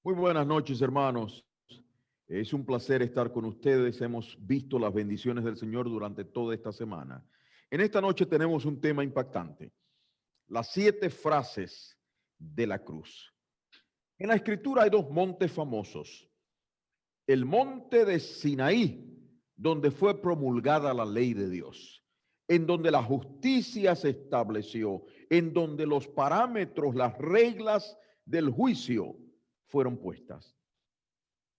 Muy buenas noches, hermanos. Es un placer estar con ustedes. Hemos visto las bendiciones del Señor durante toda esta semana. En esta noche tenemos un tema impactante: las 7 frases de la cruz. En la Escritura hay 2 montes famosos: el monte de Sinaí, donde fue promulgada la ley de Dios, en donde la justicia se estableció, en donde los parámetros, las reglas del juicio fueron puestas.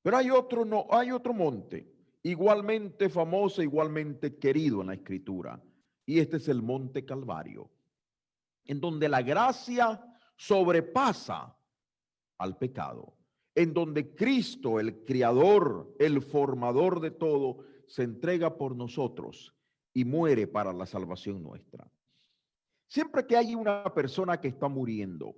Pero hay otro monte igualmente famoso, igualmente querido en la Escritura, y este es el monte Calvario, en donde la gracia sobrepasa al pecado, en donde Cristo, el creador, el formador de todo, se entrega por nosotros y muere para la salvación nuestra. Siempre que hay una persona que está muriendo,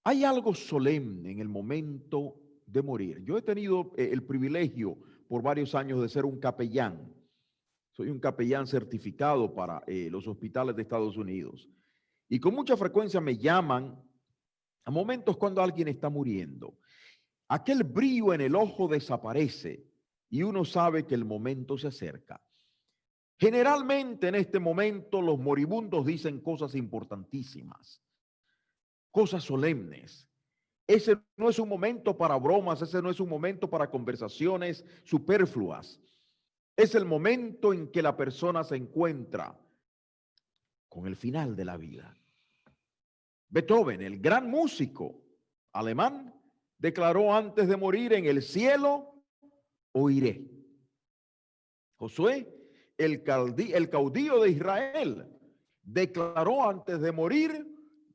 hay algo solemne en el momento de morir. Yo he tenido el privilegio por varios años de ser un capellán. Soy un capellán certificado para los hospitales de Estados Unidos. Y con mucha frecuencia me llaman a momentos cuando alguien está muriendo. Aquel brillo en el ojo desaparece y uno sabe que el momento se acerca. Generalmente en este momento los moribundos dicen cosas importantísimas, cosas solemnes. Ese no es un momento para bromas, ese no es un momento para conversaciones superfluas. Es el momento en que la persona se encuentra con el final de la vida. Beethoven, el gran músico alemán, declaró antes de morir: en el cielo oiré. Josué, el caudillo de Israel, declaró antes de morir: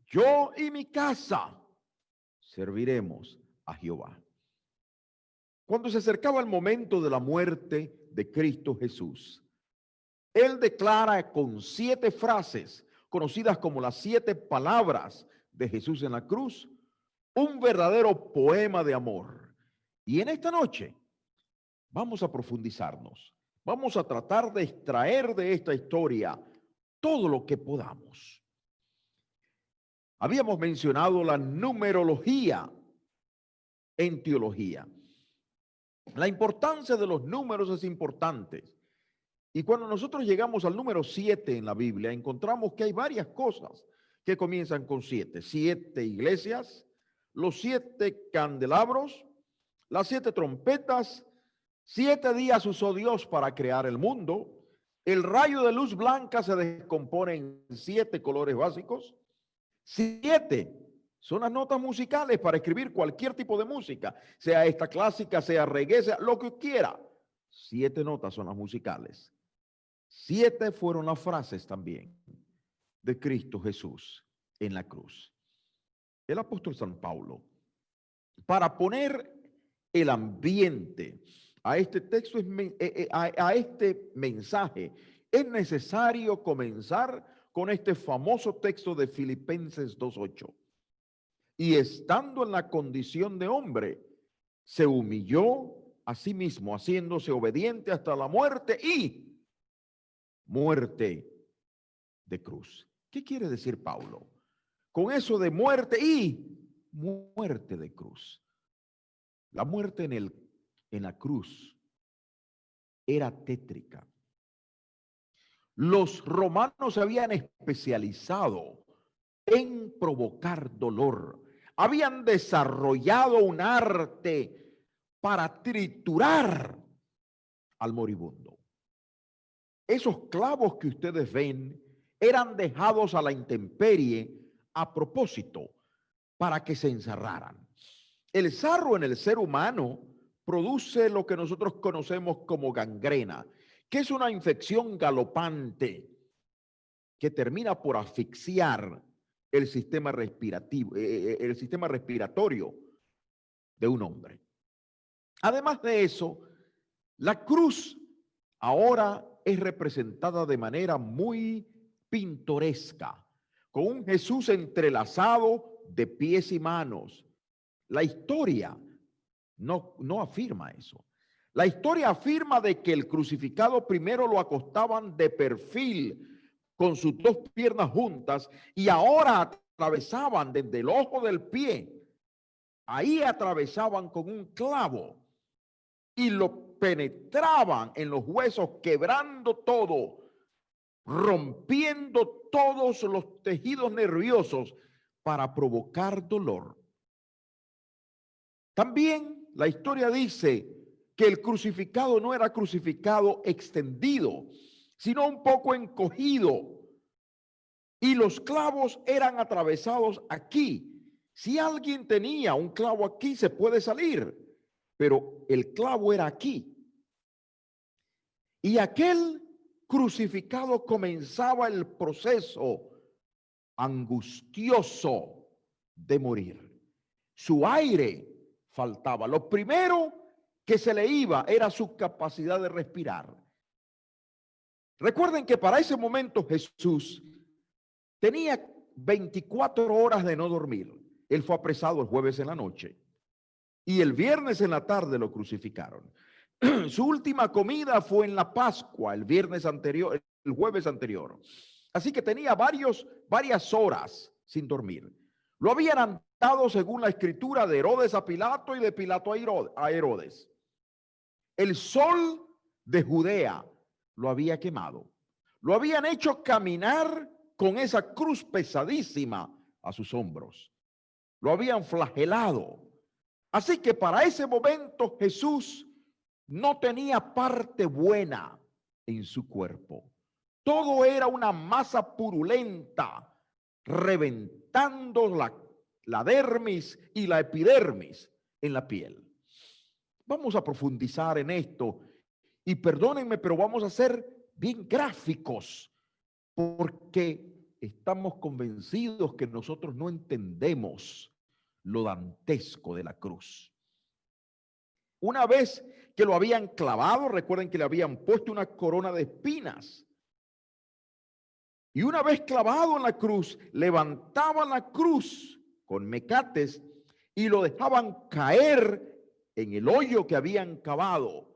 yo y mi casa serviremos a Jehová. Cuando se acercaba el momento de la muerte de Cristo Jesús, él declara con 7 frases, conocidas como las 7 palabras de Jesús en la cruz, un verdadero poema de amor. Y en esta noche vamos a profundizarnos, vamos a tratar de extraer de esta historia todo lo que podamos. Habíamos mencionado la numerología en teología. La importancia de los números es importante. Y cuando nosotros llegamos al número 7 en la Biblia, encontramos que hay varias cosas que comienzan con 7. 7 iglesias, los 7 candelabros, las 7 trompetas, 7 días usó Dios para crear el mundo. El rayo de luz blanca se descompone en 7 colores básicos. 7 son las notas musicales para escribir cualquier tipo de música, sea esta clásica, sea reggae, sea lo que quiera. 7 notas son las musicales. 7 fueron las frases también de Cristo Jesús en la cruz. El apóstol San Pablo, para poner el ambiente a este texto, a este mensaje, es necesario comenzar con este famoso texto de Filipenses 2:8. Y estando en la condición de hombre, se humilló a sí mismo, haciéndose obediente hasta la muerte y muerte de cruz. ¿Qué quiere decir Pablo con eso de muerte y muerte de cruz? La muerte en la cruz era tétrica. Los romanos se habían especializado en provocar dolor. Habían desarrollado un arte para triturar al moribundo. Esos clavos que ustedes ven eran dejados a la intemperie a propósito para que se encerraran. El sarro en el ser humano produce lo que nosotros conocemos como gangrena, que es una infección galopante que termina por asfixiar el sistema respiratorio de un hombre. Además de eso, la cruz ahora es representada de manera muy pintoresca, con un Jesús entrelazado de pies y manos. La historia no afirma eso. La historia afirma de que el crucificado primero lo acostaban de perfil con sus 2 piernas juntas y ahora atravesaban desde el ojo del pie Ahí atravesaban con un clavo y lo penetraban en los huesos, quebrando todo, rompiendo todos los tejidos nerviosos para provocar dolor. También la historia dice que el crucificado no era crucificado extendido, sino un poco encogido, y los clavos eran atravesados aquí. Si alguien tenía un clavo aquí, se puede salir, pero el clavo era aquí. Y aquel crucificado comenzaba el proceso angustioso de morir. Su aire faltaba. Lo primero que se le iba era su capacidad de respirar. Recuerden que para ese momento Jesús tenía 24 horas de no dormir. Él fue apresado el jueves en la noche y el viernes en la tarde lo crucificaron. Su última comida fue en la Pascua, el viernes anterior, el jueves anterior. Así que tenía varias horas sin dormir. Lo habían dado según la escritura de Herodes a Pilato y de Pilato a Herodes. El sol de Judea lo había quemado. Lo habían hecho caminar con esa cruz pesadísima a sus hombros. Lo habían flagelado. Así que para ese momento Jesús no tenía parte buena en su cuerpo. Todo era una masa purulenta, reventando la dermis y la epidermis en la piel. Vamos a profundizar en esto y perdónenme, pero vamos a ser bien gráficos porque estamos convencidos que nosotros no entendemos lo dantesco de la cruz. Una vez que lo habían clavado, recuerden que le habían puesto una corona de espinas. Y una vez clavado en la cruz, levantaban la cruz con mecates y lo dejaban caer en el hoyo que habían cavado.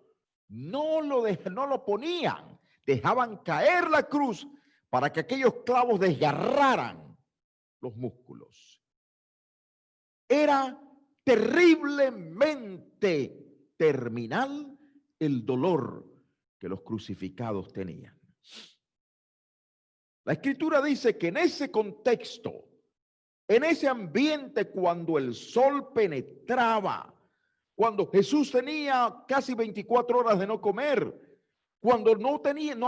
No lo ponían, dejaban caer la cruz para que aquellos clavos desgarraran los músculos. Era terriblemente terminal el dolor que los crucificados tenían. La escritura dice que en ese contexto, en ese ambiente, cuando el sol penetraba, cuando Jesús tenía casi 24 horas de no comer, cuando no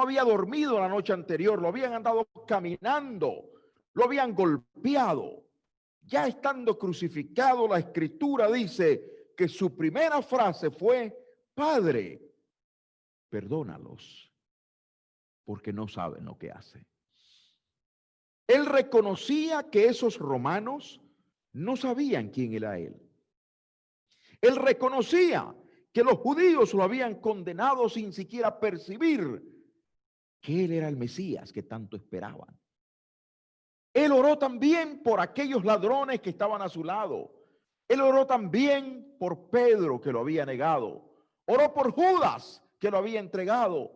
había dormido la noche anterior, lo habían andado caminando, lo habían golpeado. Ya estando crucificado, la escritura dice que su primera frase fue: Padre, perdónalos, porque no saben lo que hacen. Él reconocía que esos romanos no sabían quién era él. Él reconocía que los judíos lo habían condenado sin siquiera percibir que él era el Mesías que tanto esperaban. Él oró también por aquellos ladrones que estaban a su lado. Él oró también por Pedro, que lo había negado. Oró por Judas, que lo había entregado.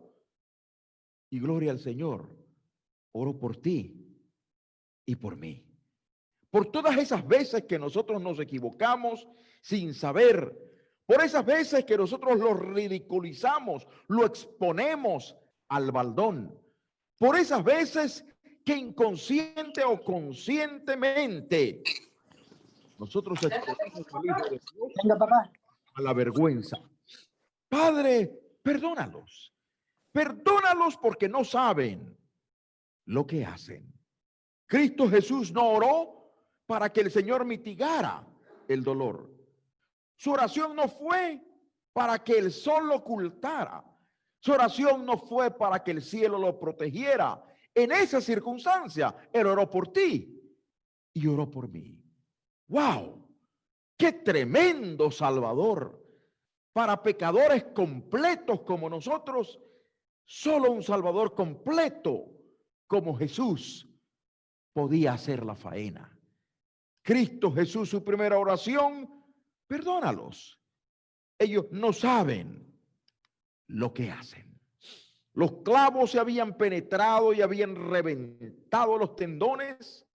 Y gloria al Señor, oró por ti y por mí. Por todas esas veces que nosotros nos equivocamos sin saber, por esas veces que nosotros lo ridiculizamos, lo exponemos al baldón, por esas veces que inconsciente o conscientemente nosotros exponemos al Hijo de Dios a la vergüenza. Padre, perdónalos. Perdónalos porque no saben lo que hacen. Cristo Jesús no oró para que el Señor mitigara el dolor. Su oración no fue para que el sol lo ocultara. Su oración no fue para que el cielo lo protegiera. En esa circunstancia, Él oró por ti y oró por mí. ¡Wow! ¡Qué tremendo Salvador! Para pecadores completos como nosotros, solo un Salvador completo como Jesús podía hacer la faena. Cristo Jesús, su primera oración: perdónalos. Ellos no saben lo que hacen. Los clavos se habían penetrado y habían reventado los tendones.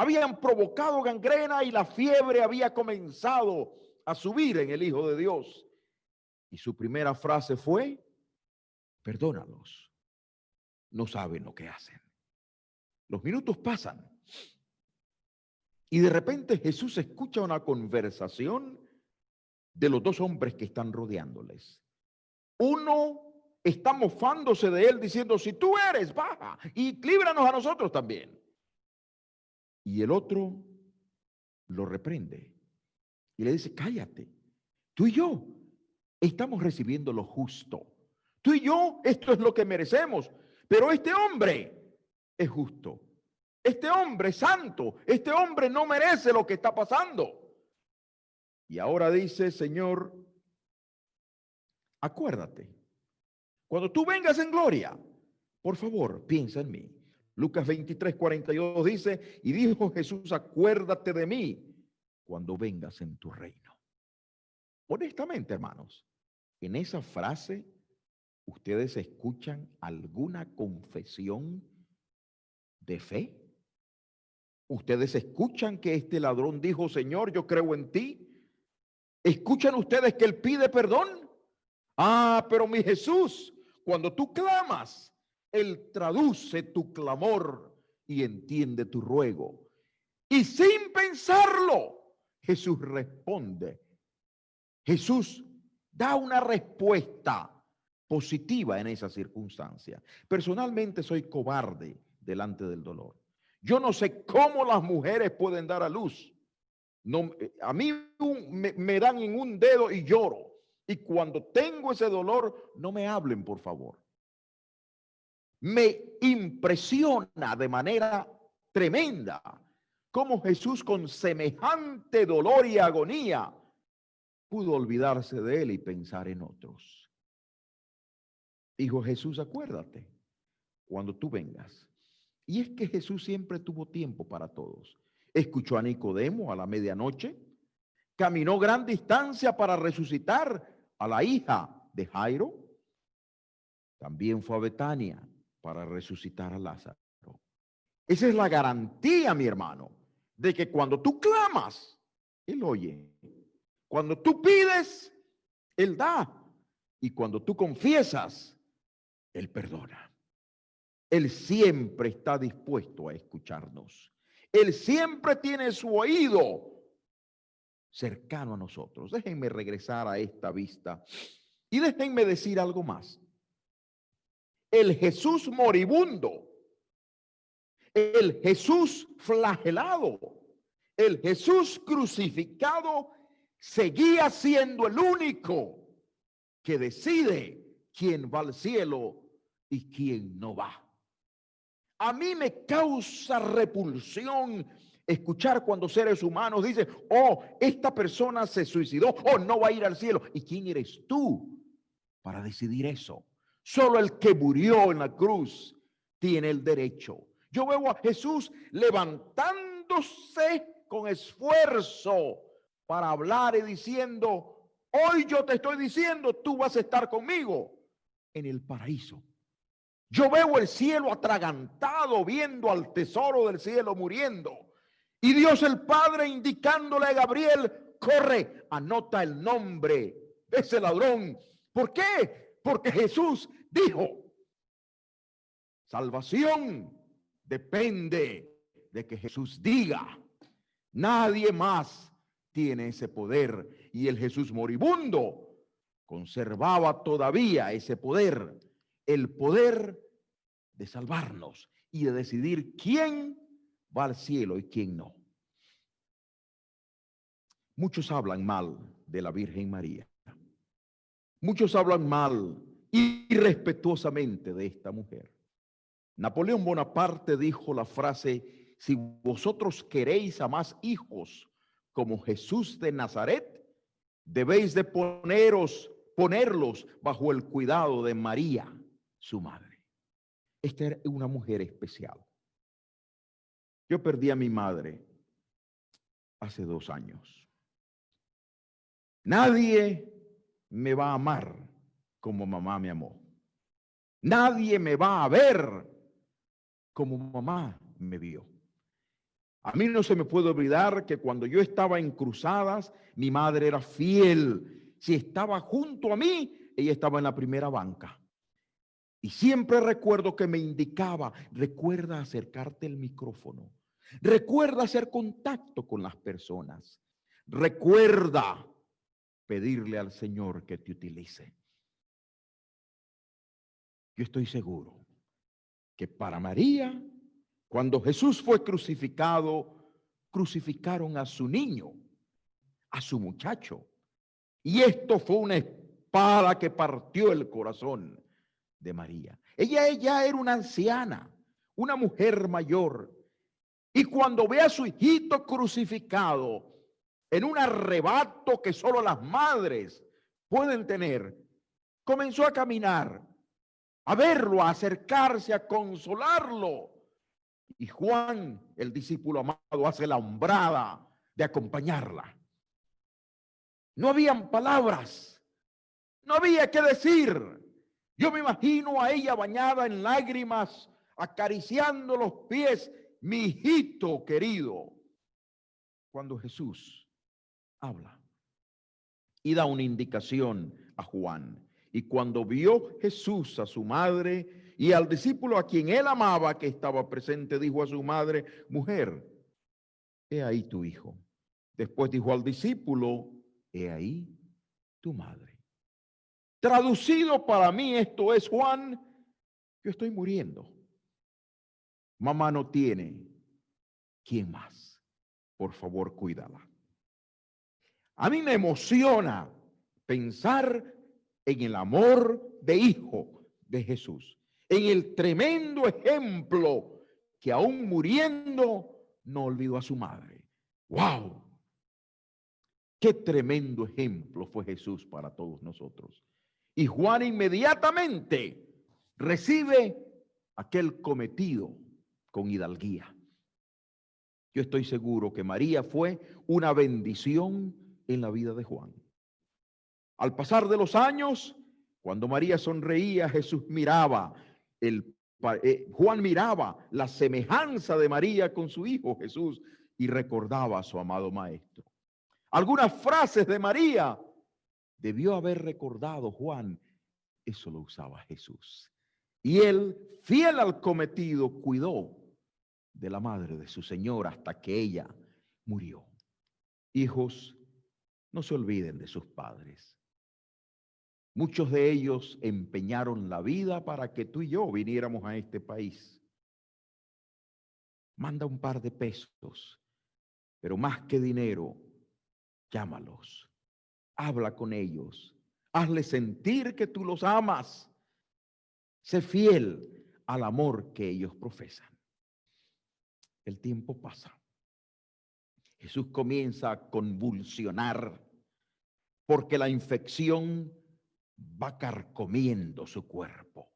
habían provocado gangrena y la fiebre había comenzado a subir en el Hijo de Dios. Y su primera frase fue: perdónalos, no saben lo que hacen. Los minutos pasan y de repente Jesús escucha una conversación de los dos hombres que están rodeándoles. Uno está mofándose de él diciendo: si tú eres, baja y líbranos a nosotros también. Y el otro lo reprende y le dice: cállate, tú y yo estamos recibiendo lo justo. Tú y yo, esto es lo que merecemos. Pero este hombre es justo. Este hombre es santo. Este hombre no merece lo que está pasando. Y ahora dice: Señor, acuérdate, cuando tú vengas en gloria, por favor, piensa en mí. Lucas 23:42 dice: y dijo Jesús: acuérdate de mí cuando vengas en tu reino. Honestamente, hermanos, en esa frase, ¿ustedes escuchan alguna confesión de fe? ¿Ustedes escuchan que este ladrón dijo: Señor, yo creo en ti? ¿Escuchan ustedes que él pide perdón? Ah, pero mi Jesús, cuando tú clamas, él traduce tu clamor y entiende tu ruego. Y sin pensarlo, Jesús responde. Jesús da una respuesta positiva en esa circunstancia. Personalmente soy cobarde delante del dolor. Yo no sé cómo las mujeres pueden dar a luz. No, a mí me dan en un dedo y lloro. Y cuando tengo ese dolor, no me hablen, por favor. Me impresiona de manera tremenda cómo Jesús, con semejante dolor y agonía, pudo olvidarse de él y pensar en otros. Dijo Jesús: acuérdate cuando tú vengas. Y es que Jesús siempre tuvo tiempo para todos. Escuchó a Nicodemo a la medianoche, caminó gran distancia para resucitar a la hija de Jairo, también fue a Betania para resucitar a Lázaro. Esa es la garantía, mi hermano, de que cuando tú clamas, él oye. Cuando tú pides, él da. Y cuando tú confiesas, él perdona. Él siempre está dispuesto a escucharnos. Él siempre tiene su oído cercano a nosotros. Déjenme regresar a esta vista y déjenme decir algo más. El Jesús moribundo, el Jesús flagelado, el Jesús crucificado seguía siendo el único que decide quién va al cielo y quién no va. A mí me causa repulsión escuchar cuando seres humanos dicen: oh, esta persona se suicidó, oh, no va a ir al cielo. ¿Y quién eres tú para decidir eso? Solo el que murió en la cruz tiene el derecho. Yo veo a Jesús levantándose con esfuerzo para hablar y diciendo: hoy yo te estoy diciendo, tú vas a estar conmigo en el paraíso. Yo veo el cielo atragantado viendo al tesoro del cielo muriendo. Y Dios el Padre indicándole a Gabriel: corre, anota el nombre de ese ladrón. ¿Por qué? Porque Jesús dijo: salvación depende de que Jesús diga. Nadie más tiene ese poder. Y el Jesús moribundo conservaba todavía ese poder. El poder de salvarnos y de decidir quién va al cielo y quién no. Muchos hablan mal de la Virgen María. Muchos hablan mal irrespetuosamente de esta mujer. Napoleón Bonaparte dijo la frase: si vosotros queréis a más hijos como Jesús de Nazaret, debéis de ponerlos bajo el cuidado de María, su madre. Esta era una mujer especial. Yo perdí a mi madre hace 2 años. Nadie me va a amar como mamá me amó. Nadie me va a ver como mamá me vio. A mí no se me puede olvidar que cuando yo estaba en cruzadas, mi madre era fiel. Si estaba junto a mí, ella estaba en la primera banca. Y siempre recuerdo que me indicaba, recuerda acercarte al micrófono. Recuerda hacer contacto con las personas. Recuerda pedirle al Señor que te utilice. Yo estoy seguro que para María, cuando Jesús fue crucificado, crucificaron a su niño, a su muchacho. Y esto fue una espada que partió el corazón de María. Ella era una anciana, una mujer mayor. Y cuando ve a su hijito crucificado en un arrebato que solo las madres pueden tener, comenzó a caminar, a verlo, a acercarse, a consolarlo. Y Juan, el discípulo amado, hace la hombrada de acompañarla. No habían palabras, no había qué decir. Yo me imagino a ella bañada en lágrimas, acariciando los pies, mi hijito querido. Cuando Jesús habla y da una indicación a Juan. Y cuando vio Jesús a su madre y al discípulo a quien él amaba que estaba presente, dijo a su madre, mujer, he ahí tu hijo. Después dijo al discípulo, he ahí tu madre. Traducido para mí esto es, Juan, yo estoy muriendo. Mamá no tiene. ¿Quién más? Por favor, cuídala. A mí me emociona pensar en el amor de hijo de Jesús, en el tremendo ejemplo que aún muriendo no olvidó a su madre. ¡Wow! Qué tremendo ejemplo fue Jesús para todos nosotros. Y Juan inmediatamente recibe aquel cometido con hidalguía. Yo estoy seguro que María fue una bendición en la vida de Juan. Al pasar de los años, cuando María sonreía, Jesús miraba, Juan miraba la semejanza de María con su hijo Jesús y recordaba a su amado maestro. Algunas frases de María debió haber recordado Juan, eso lo usaba Jesús. Y él, fiel al cometido, cuidó de la madre de su Señor hasta que ella murió. Hijos, no se olviden de sus padres. Muchos de ellos empeñaron la vida para que tú y yo viniéramos a este país. Manda un par de pesos, pero más que dinero, llámalos, habla con ellos, hazles sentir que tú los amas. Sé fiel al amor que ellos profesan. El tiempo pasa. Jesús comienza a convulsionar porque la infección va carcomiendo su cuerpo.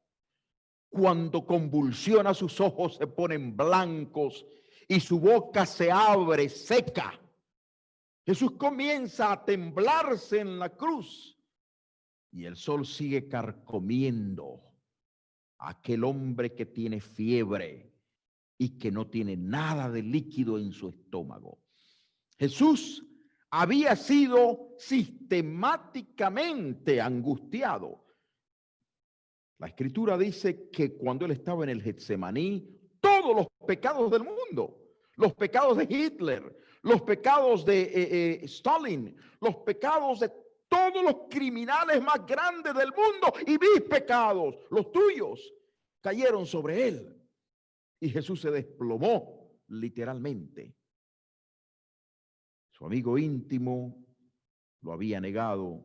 Cuando convulsiona, sus ojos se ponen blancos y su boca se abre seca. Jesús comienza a temblarse en la cruz y el sol sigue carcomiendo a aquel hombre que tiene fiebre y que no tiene nada de líquido en su estómago. Jesús había sido sistemáticamente angustiado. La Escritura dice que cuando él estaba en el Getsemaní, todos los pecados del mundo, los pecados de Hitler, los pecados de Stalin, los pecados de todos los criminales más grandes del mundo y mis pecados, los tuyos, cayeron sobre él. Y Jesús se desplomó literalmente. Su amigo íntimo lo había negado,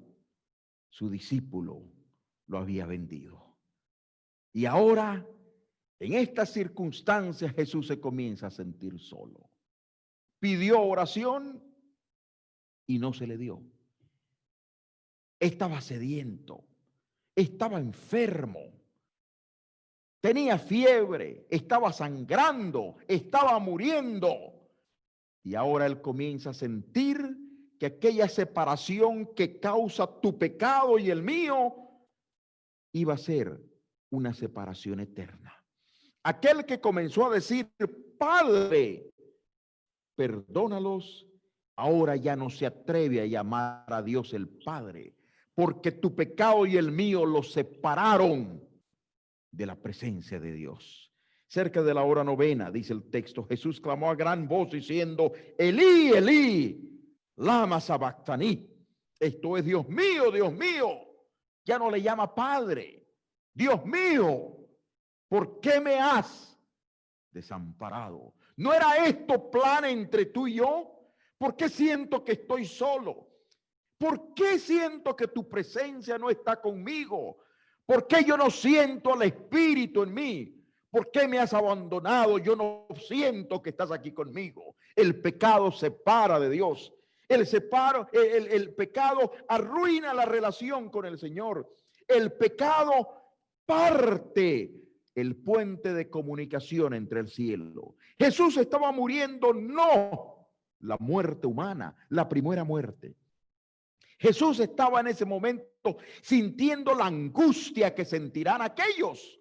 su discípulo lo había vendido. Y ahora, en estas circunstancias, Jesús se comienza a sentir solo. Pidió oración y no se le dio. Estaba sediento, estaba enfermo, tenía fiebre, estaba sangrando, estaba muriendo. Y ahora él comienza a sentir que aquella separación que causa tu pecado y el mío iba a ser una separación eterna. Aquel que comenzó a decir, Padre, perdónalos. Ahora ya no se atreve a llamar a Dios el Padre, porque tu pecado y el mío los separaron de la presencia de Dios. Cerca de la hora novena, dice el texto, Jesús clamó a gran voz diciendo, Elí, Elí, lama sabactaní. Esto es, Dios mío. Ya no le llama Padre. Dios mío, ¿por qué me has desamparado? ¿No era esto plan entre tú y yo? ¿Por qué siento que estoy solo? ¿Por qué siento que tu presencia no está conmigo? ¿Por qué yo no siento al Espíritu en mí? ¿Por qué me has abandonado? Yo no siento que estás aquí conmigo. El pecado separa de Dios. El pecado arruina la relación con el Señor. El pecado parte el puente de comunicación entre el cielo. Jesús estaba muriendo, no la muerte humana, la primera muerte. Jesús estaba en ese momento sintiendo la angustia que sentirán aquellos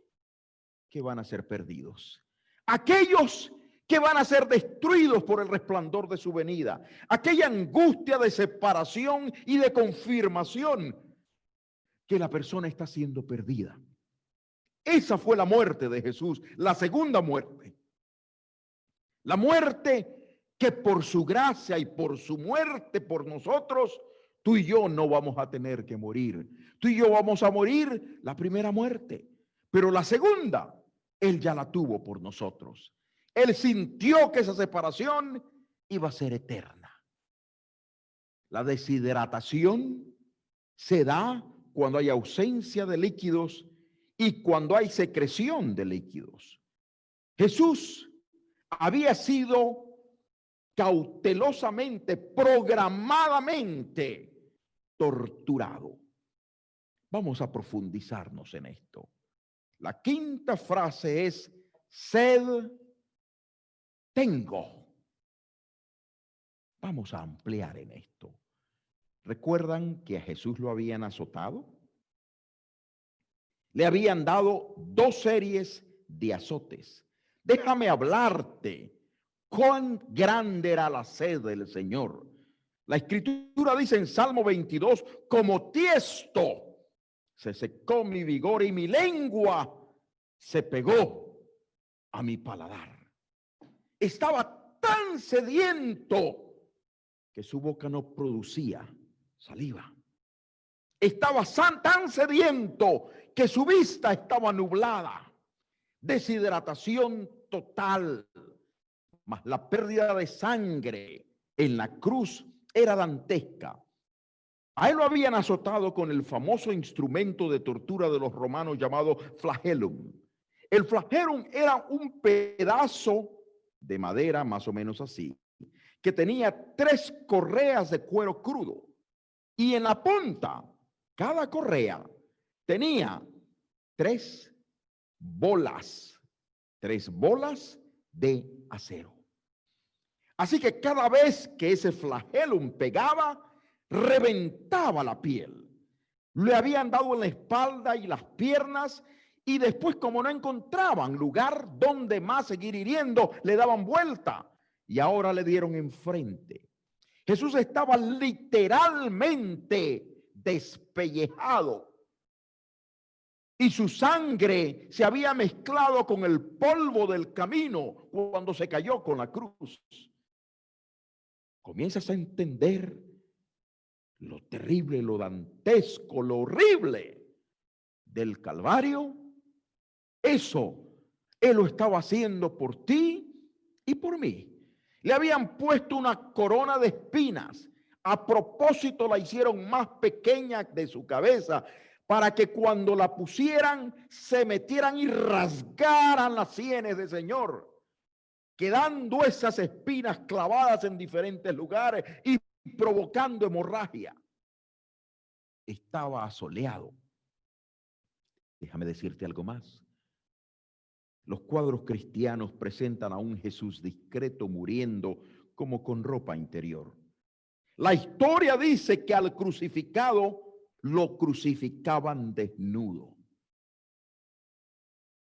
que van a ser perdidos, aquellos que van a ser destruidos por el resplandor de su venida, aquella angustia de separación y de confirmación que la persona está siendo perdida. Esa fue la muerte de Jesús, la segunda muerte. La muerte que por su gracia y por su muerte por nosotros, tú y yo no vamos a tener que morir. Tú y yo vamos a morir la primera muerte, pero la segunda, Él ya la tuvo por nosotros. Él sintió que esa separación iba a ser eterna. La deshidratación se da cuando hay ausencia de líquidos y cuando hay secreción de líquidos. Jesús había sido cautelosamente, programadamente torturado. Vamos a profundizarnos en esto. La quinta frase es, sed tengo. Vamos a ampliar en esto. ¿Recuerdan que a Jesús lo habían azotado? Le habían dado 2 series de azotes. Déjame hablarte cuán grande era la sed del Señor. La Escritura dice en Salmo 22, como tiesto se secó mi vigor y mi lengua se pegó a mi paladar. Estaba tan sediento que su boca no producía saliva. Estaba tan sediento que su vista estaba nublada. Deshidratación total. Mas la pérdida de sangre en la cruz era dantesca. A él lo habían azotado con el famoso instrumento de tortura de los romanos llamado flagellum. El flagellum era un pedazo de madera más o menos así, que tenía 3 correas de cuero crudo. Y en la punta, cada correa tenía 3 bolas de acero. Así que cada vez que ese flagellum pegaba, reventaba la piel. Le habían dado en la espalda y las piernas y después, como no encontraban lugar donde más seguir hiriendo, le daban vuelta y ahora le dieron enfrente. Jesús estaba literalmente despellejado y su sangre se había mezclado con el polvo del camino cuando se cayó con la cruz. Comienzas a entender lo terrible, lo dantesco, lo horrible del Calvario. Eso Él lo estaba haciendo por ti y por mí. Le habían puesto una corona de espinas. A propósito la hicieron más pequeña de su cabeza para que cuando la pusieran se metieran y rasgaran las sienes del Señor, quedando esas espinas clavadas en diferentes lugares y provocando hemorragia. Estaba asoleado. Déjame decirte algo más. Los cuadros cristianos presentan a un Jesús discreto muriendo como con ropa interior. La historia dice que al crucificado lo crucificaban desnudo.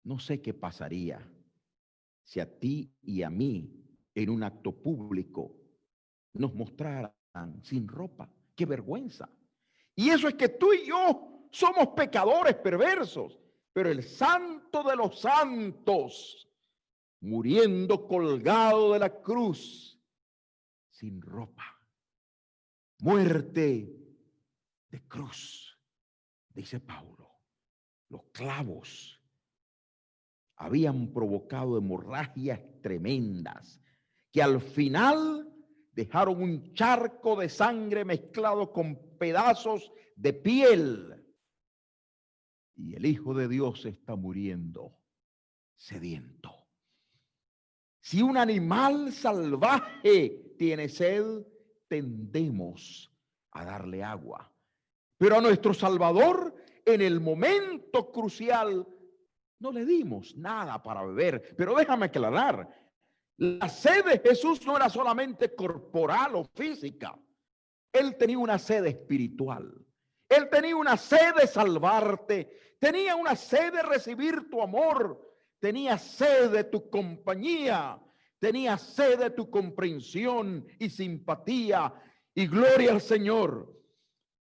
No sé qué pasaría si a ti y a mí en un acto público nos mostraran sin ropa. ¡Qué vergüenza! Y eso es que tú y yo somos pecadores perversos, pero el Santo de los Santos, muriendo colgado de la cruz, sin ropa. Muerte de cruz, dice Pablo. Los clavos habían provocado hemorragias tremendas que al final dejaron un charco de sangre mezclado con pedazos de piel. Y el Hijo de Dios está muriendo sediento. Si un animal salvaje tiene sed, tendemos a darle agua. Pero a nuestro Salvador, en el momento crucial, no le dimos nada para beber. Pero déjame aclarar, la sed de Jesús no era solamente corporal o física. Él tenía una sed espiritual. Él tenía una sed de salvarte. Tenía una sed de recibir tu amor. Tenía sed de tu compañía. Tenía sed de tu comprensión y simpatía. Y gloria al Señor.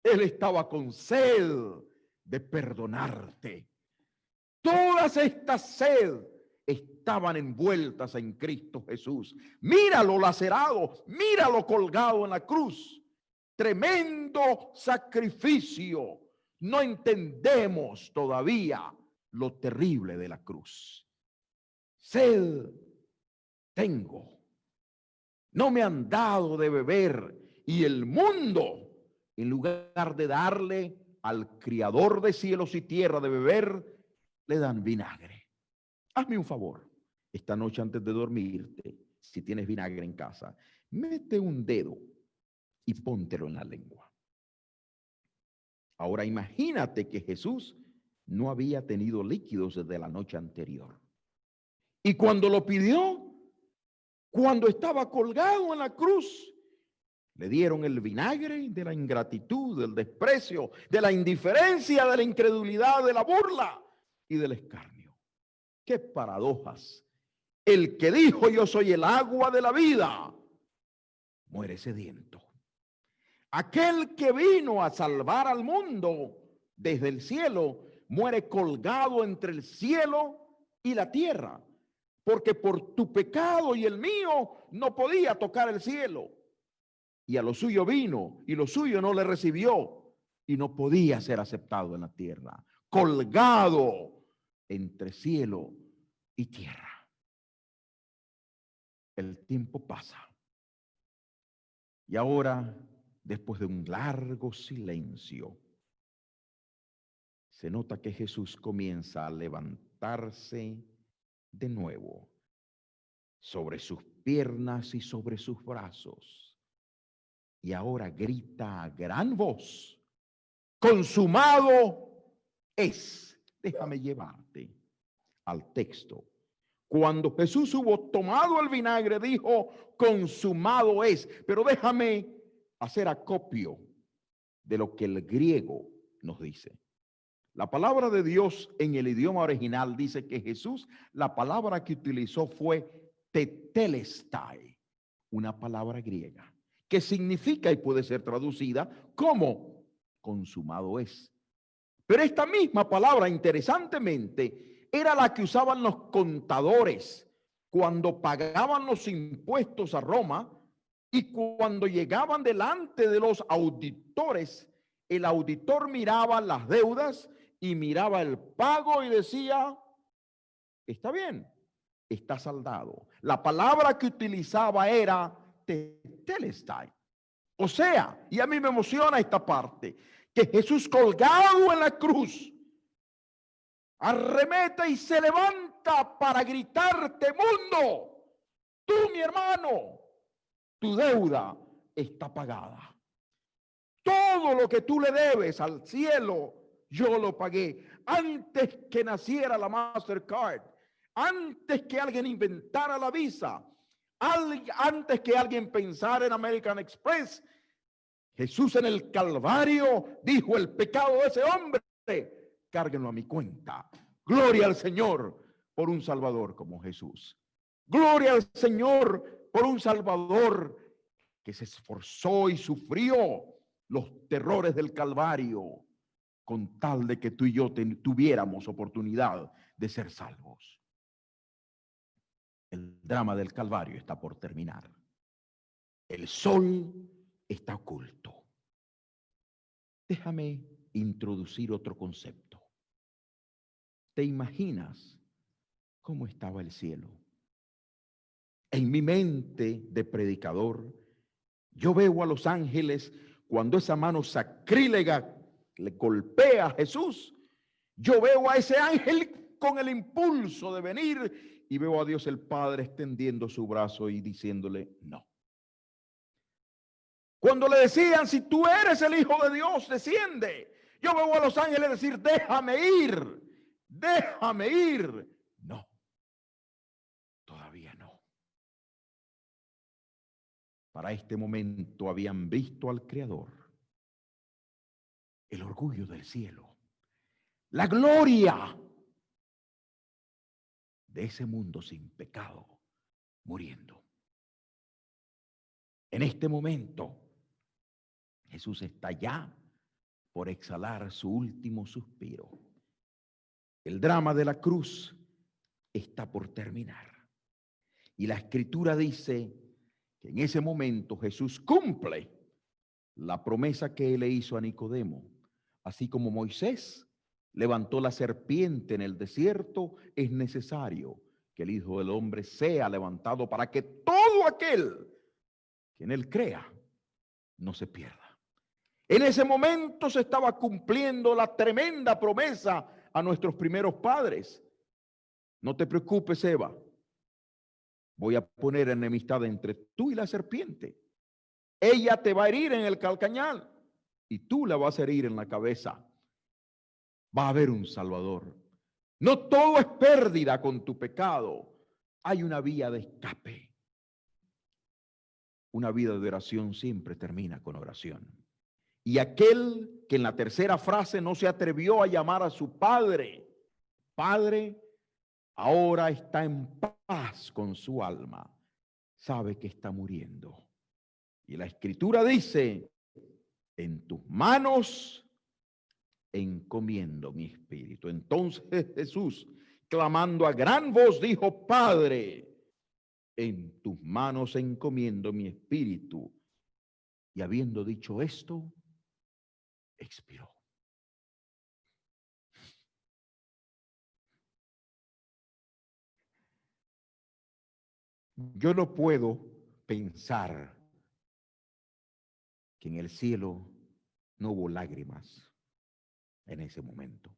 Él estaba con sed de perdonarte. Todas estas sed estaban envueltas en Cristo Jesús. Míralo lacerado, míralo colgado en la cruz. Tremendo sacrificio. No entendemos todavía lo terrible de la cruz. Sed tengo. No me han dado de beber, y el mundo, en lugar de darle al Criador de cielos y tierra de beber, le dan vinagre. Hazme un favor, esta noche antes de dormirte, si tienes vinagre en casa, mete un dedo y póntelo en la lengua. Ahora imagínate que Jesús no había tenido líquidos desde la noche anterior. Y cuando lo pidió, cuando estaba colgado en la cruz, le dieron el vinagre de la ingratitud, del desprecio, de la indiferencia, de la incredulidad, de la burla y del escarnio. ¡Qué paradojas! El que dijo yo soy el agua de la vida, muere sediento. Aquel que vino a salvar al mundo desde el cielo, muere colgado entre el cielo y la tierra, porque por tu pecado y el mío no podía tocar el cielo. Y a lo suyo vino, y lo suyo no le recibió, y no podía ser aceptado en la tierra, colgado entre cielo y tierra. El tiempo pasa. Y ahora, después de un largo silencio, se nota que Jesús comienza a levantarse de nuevo sobre sus piernas y sobre sus brazos. Y ahora grita a gran voz: consumado es. Déjame llevarte al texto. Cuando Jesús hubo tomado el vinagre, dijo: consumado es. Pero déjame hacer acopio de lo que el griego nos dice. La palabra de Dios en el idioma original dice que Jesús, la palabra que utilizó fue tetelestai, una palabra griega, que significa y puede ser traducida como consumado es. Pero esta misma palabra, interesantemente, era la que usaban los contadores cuando pagaban los impuestos a Roma, y cuando llegaban delante de los auditores, el auditor miraba las deudas y miraba el pago y decía: está bien, está saldado. La palabra que utilizaba era tetelestai. O sea, y a mí me emociona esta parte, que Jesús colgado en la cruz arremete y se levanta para gritarte: mundo, tú, mi hermano, tu deuda está pagada. Todo lo que tú le debes al cielo, yo lo pagué. Antes que naciera la Mastercard, antes que alguien inventara la Visa, antes que alguien pensara en American Express, Jesús en el Calvario dijo: el pecado de ese hombre, cárguenlo a mi cuenta. Gloria al Señor por un Salvador como Jesús. Gloria al Señor por un Salvador que se esforzó y sufrió los terrores del Calvario con tal de que tú y yo tuviéramos oportunidad de ser salvos. El drama del Calvario está por terminar. El sol está oculto. Déjame introducir otro concepto. ¿Te imaginas cómo estaba el cielo? En mi mente de predicador, yo veo a los ángeles cuando esa mano sacrílega le golpea a Jesús. Yo veo a ese ángel con el impulso de venir y veo a Dios el Padre extendiendo su brazo y diciéndole no. Cuando le decían, si tú eres el Hijo de Dios, desciende. Yo veo a los ángeles decir, déjame ir, déjame ir. No, todavía no. Para este momento habían visto al Creador, el orgullo del cielo, la gloria de ese mundo sin pecado, muriendo. En este momento, Jesús está ya por exhalar su último suspiro. El drama de la cruz está por terminar. Y la Escritura dice que en ese momento Jesús cumple la promesa que él le hizo a Nicodemo. Así como Moisés levantó la serpiente en el desierto, es necesario que el Hijo del Hombre sea levantado para que todo aquel que en él crea no se pierda. En ese momento se estaba cumpliendo la tremenda promesa a nuestros primeros padres. No te preocupes, Eva. Voy a poner enemistad entre tú y la serpiente. Ella te va a herir en el calcañal y tú la vas a herir en la cabeza. Va a haber un Salvador. No todo es pérdida con tu pecado. Hay una vía de escape. Una vida de oración siempre termina con oración. Y aquel que en la tercera frase no se atrevió a llamar a su padre, Padre, ahora está en paz con su alma. Sabe que está muriendo. Y la Escritura dice, en tus manos encomiendo mi espíritu. Entonces Jesús, clamando a gran voz, dijo, Padre, en tus manos encomiendo mi espíritu. Y habiendo dicho esto, expiró. Yo no puedo pensar que en el cielo no hubo lágrimas en ese momento.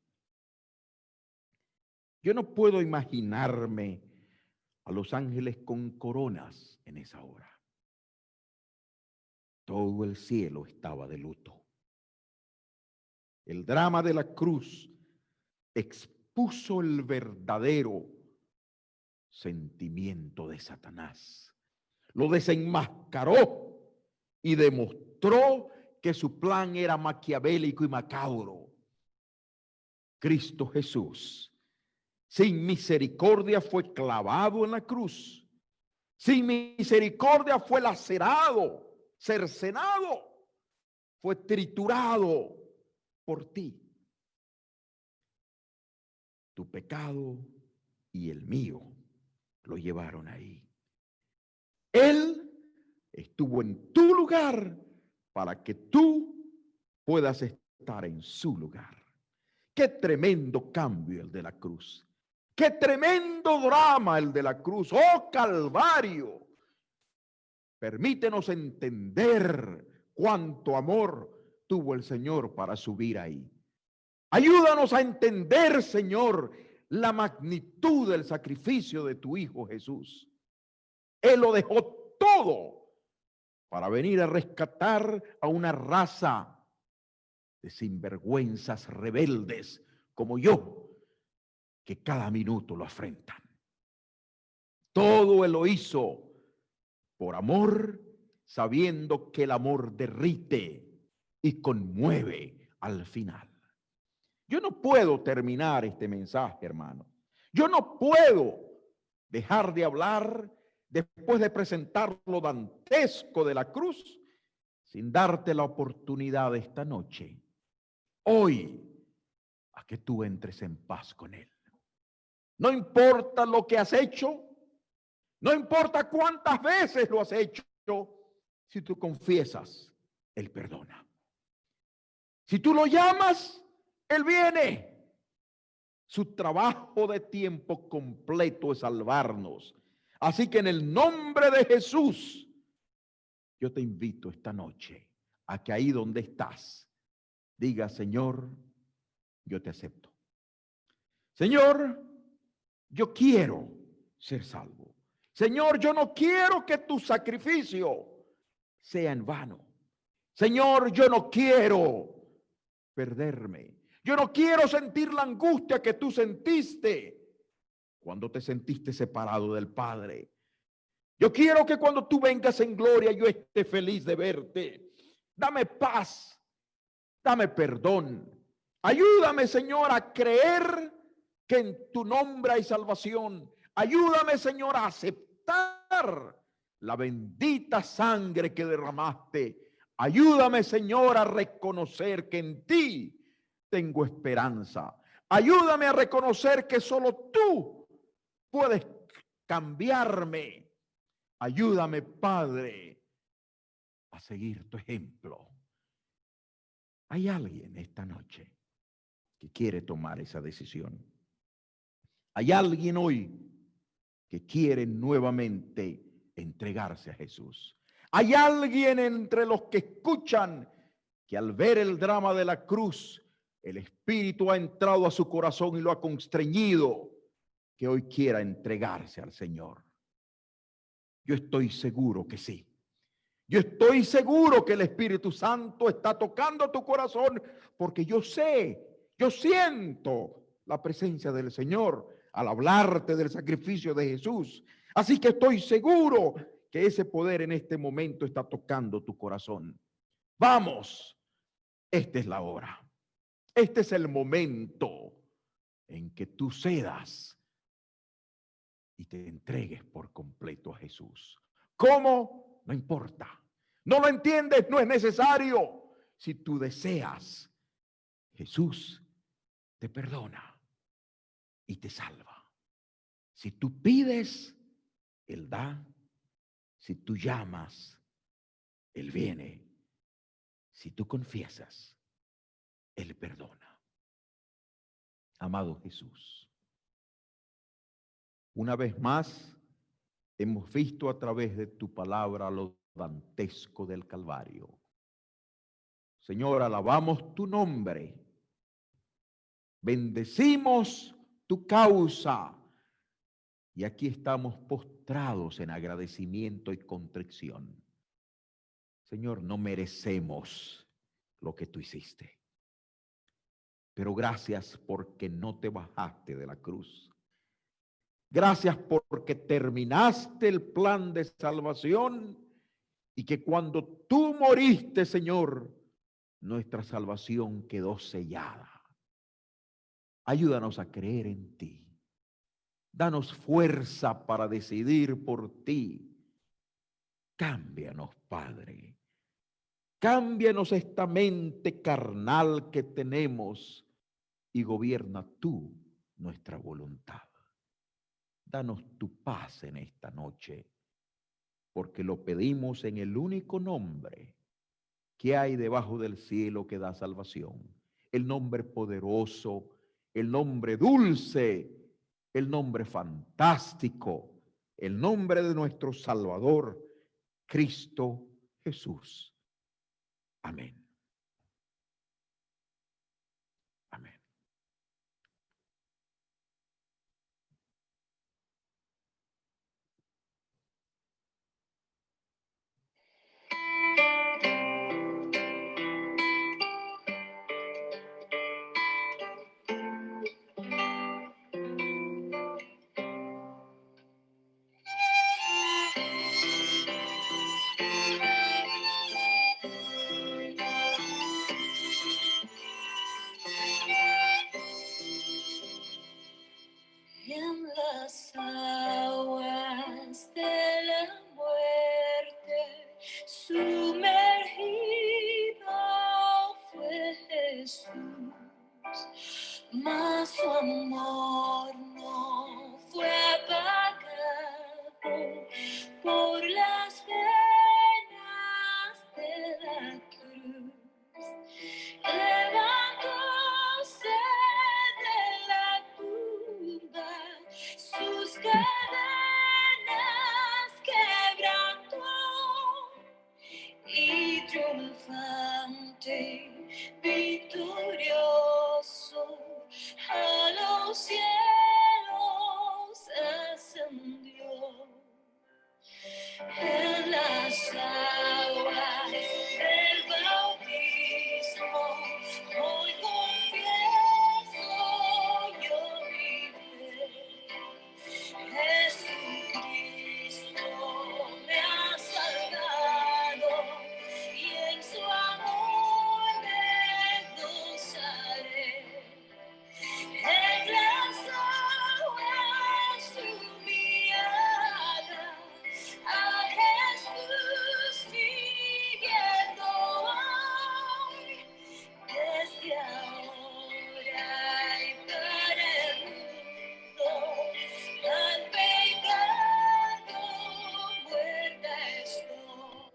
Yo no puedo imaginarme a los ángeles con coronas en esa hora. Todo el cielo estaba de luto. El drama de la cruz expuso el verdadero sentimiento de Satanás. Lo desenmascaró y demostró que su plan era maquiavélico y macabro. Cristo Jesús, sin misericordia, fue clavado en la cruz. Sin misericordia fue lacerado, cercenado, fue triturado por ti. Tu pecado y el mío lo llevaron ahí. Él estuvo en tu lugar para que tú puedas estar en su lugar. Qué tremendo cambio el de la cruz. Qué tremendo drama el de la cruz. ¡Oh, Calvario! Permítenos entender cuánto amor tuvo el Señor para subir ahí. Ayúdanos a entender, Señor, la magnitud del sacrificio de tu Hijo Jesús. Él lo dejó todo para venir a rescatar a una raza de sinvergüenzas rebeldes como yo, que cada minuto lo afrentan. Todo Él lo hizo por amor, sabiendo que el amor derrite y conmueve al final. Yo no puedo terminar este mensaje, hermano. Yo no puedo dejar de hablar después de presentar lo dantesco de la cruz, sin darte la oportunidad esta noche, hoy, a que tú entres en paz con Él. No importa lo que has hecho, no importa cuántas veces lo has hecho, si tú confiesas, Él perdona. Si tú lo llamas, Él viene. Su trabajo de tiempo completo es salvarnos. Así que en el nombre de Jesús, yo te invito esta noche a que ahí donde estás, diga: Señor, yo te acepto. Señor, yo quiero ser salvo. Señor, yo no quiero que tu sacrificio sea en vano. Señor, yo no quiero perderme. Yo no quiero sentir la angustia que tú sentiste cuando te sentiste separado del Padre. Yo quiero que cuando tú vengas en gloria yo esté feliz de verte. Dame paz, dame perdón. Ayúdame, Señor, a creer que en tu nombre hay salvación. Ayúdame, Señor, a aceptar la bendita sangre que derramaste. Ayúdame, Señor, a reconocer que en ti tengo esperanza. Ayúdame a reconocer que solo tú puedes cambiarme. Ayúdame, Padre, a seguir tu ejemplo. Hay alguien esta noche que quiere tomar esa decisión. Hay alguien hoy que quiere nuevamente entregarse a Jesús. Hay alguien entre los que escuchan que al ver el drama de la cruz, el Espíritu ha entrado a su corazón y lo ha constreñido, que hoy quiera entregarse al Señor. Yo estoy seguro que sí. Yo estoy seguro que el Espíritu Santo está tocando tu corazón, porque yo sé, yo siento la presencia del Señor al hablarte del sacrificio de Jesús. Así que estoy seguro que ese poder en este momento está tocando tu corazón. Vamos, esta es la hora. Este es el momento en que tú cedas y te entregues por completo a Jesús. ¿Cómo? No importa. No lo entiendes, no es necesario. Si tú deseas, Jesús te perdona y te salva. Si tú pides, Él da. Si tú llamas, Él viene. Si tú confiesas, Él perdona. Amado Jesús, una vez más hemos visto a través de tu palabra lo dantesco del Calvario. Señor, alabamos tu nombre. Bendecimos tu causa. Y aquí estamos postrados en agradecimiento y contrición. Señor, no merecemos lo que tú hiciste. Pero gracias porque no te bajaste de la cruz. Gracias porque terminaste el plan de salvación y que cuando tú moriste, Señor, nuestra salvación quedó sellada. Ayúdanos a creer en ti. Danos fuerza para decidir por ti. Cámbianos, Padre. Cámbianos esta mente carnal que tenemos y gobierna tú nuestra voluntad. Danos tu paz en esta noche, porque lo pedimos en el único nombre que hay debajo del cielo que da salvación. El nombre poderoso, el nombre dulce, el nombre fantástico, el nombre de nuestro Salvador, Cristo Jesús. Amén. Amén. Jesús, mas su amor no fue apagado por las penas de la cruz. Levantóse de la tumba, sus cadenas quebrantó y triunfante, victorioso, a los cielos ascendió. En las aguas del bautismo, hoy confieso yo mi fe. Jesucristo me ha salvado y en su amor me gozaré. En las aguas humilladas, a Jesús siguiendo hoy, desde ahora y para el mundo, al pecado muerta estoy.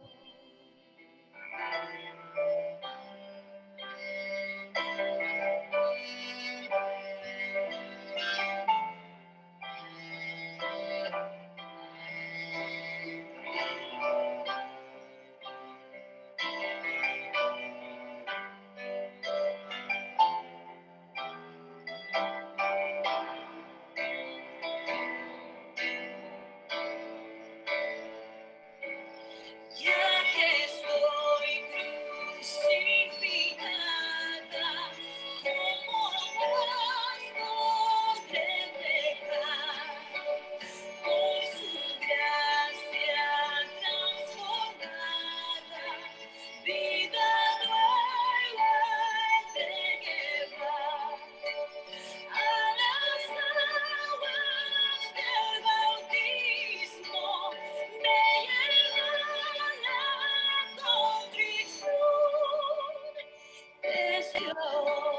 Ya que estoy crucificada, ¿cómo más podré pecar? Por su gracia transformada, vida nueva he de llevar. A las aguas del bautismo me lleva la contrición. Desde ahora